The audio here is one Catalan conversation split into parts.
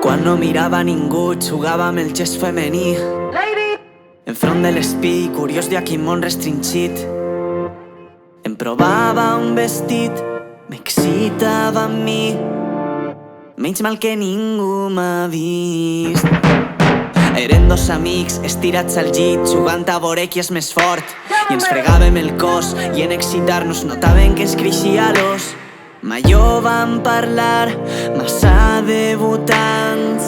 Quan no mirava ningú, jugava amb el gest femení. Enfront de l'espí, curiós de quin món restringit. Em provava un vestit, m'excitava amb mi. Menys mal que ningú m'ha vist. Eren dos amics estirats al llit, jugant a veure qui és més fort. I ens fregàvem el cos i en excitar-nos notaven que ens creixia l'os. Mai ho vam parlar, massa debutants,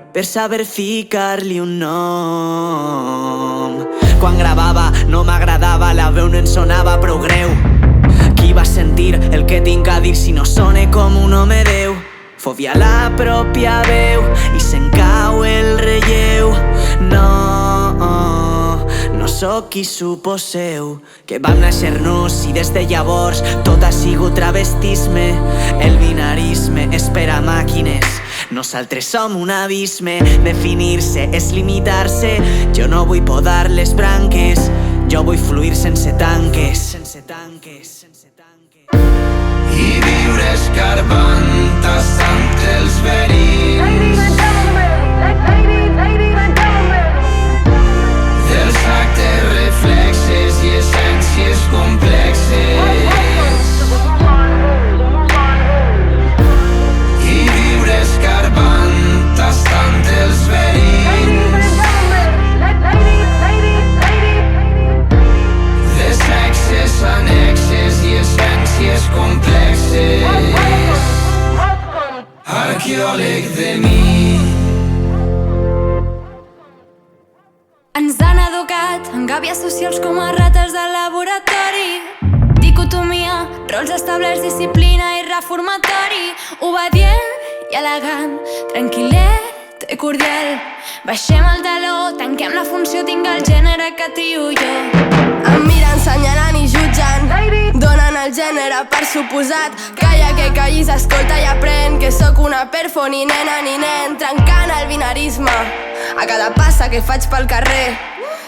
per saber ficar-li un nom. Quan gravava no m'agradava, la veu no em sonava prou greu. Qui va sentir el que tinc a dir si no sone com un home Déu? Fòbia a la pròpia veu i se'n cau el relleu. No sóc qui suposeu que vam néixer-nos i des de llavors tot ha sigut travestisme. El binarisme és per a màquines, nosaltres som un abisme. Definir-se és limitar-se, jo no vull podar les branques, jo vull fluir sense tanques. I viure escarbant, tastant els verins dels actes, reflexes i essències complexes. I viure escarbant, tastant els verins de sexes, annexes i essències complexes. Arqueòleg de mi. Ens han educat en gàbies socials com a rates de laboratori. Dicotomia, rols establerts, disciplina i reformatori. Obedient i elegant, tranquil·let i cordial. Baixem el taló, tanquem la funció, tinc el gènere que trio jo. Em miren senyalant i jutjant, donen el gènere per suposat. Calla que callis, escolta i aprèn que sóc una perfo, ni nena ni nen. Trencant el binarisme a cada passa que faig pel carrer,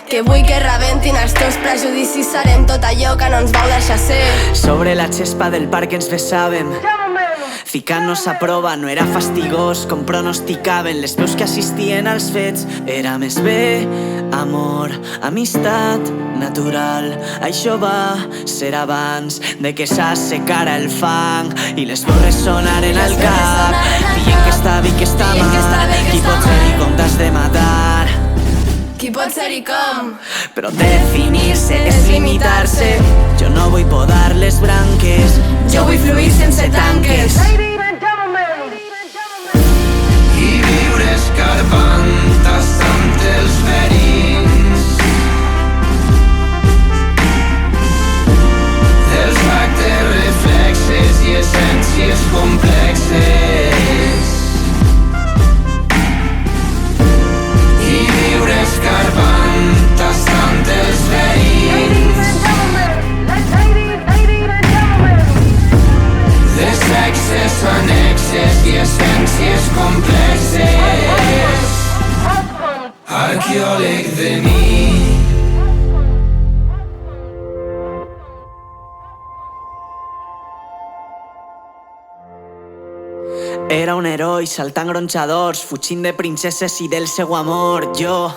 que vull que rebentin els teus prejudicis. Serem tot allò que no ens vau deixar ser. Sobre la xespa del parc ens besàvem, ficant-nos a prova, no era fastigós com pronosticaven les veus que assistien als fets. Era més bé amor, amistat, natural. Això va ser abans de que s'assecara el fang i les veus ressonaren al cap, dient que està bé, que està mal. Qui pot ser i com t'has de matar? Qui pot ser i com? Però definir-se és limitar-se, jo no vull podar les branques, jo vull fluir sense tanques. I viure escarbant, tastant els verins dels actes, reflexes i essències complexes. I viure escarbant, tastant els verins de sexes, annexes i essències complexes. Arqueòleg de mi. Era un heroi saltant gronxadors, fugint de princeses i del seu amor. Jo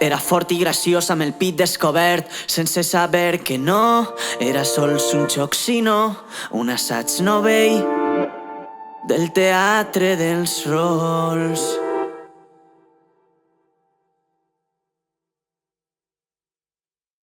era fort i graciós amb el pit descobert, sense saber que no era sols un joc sinó un assaig novell del teatre dels rols.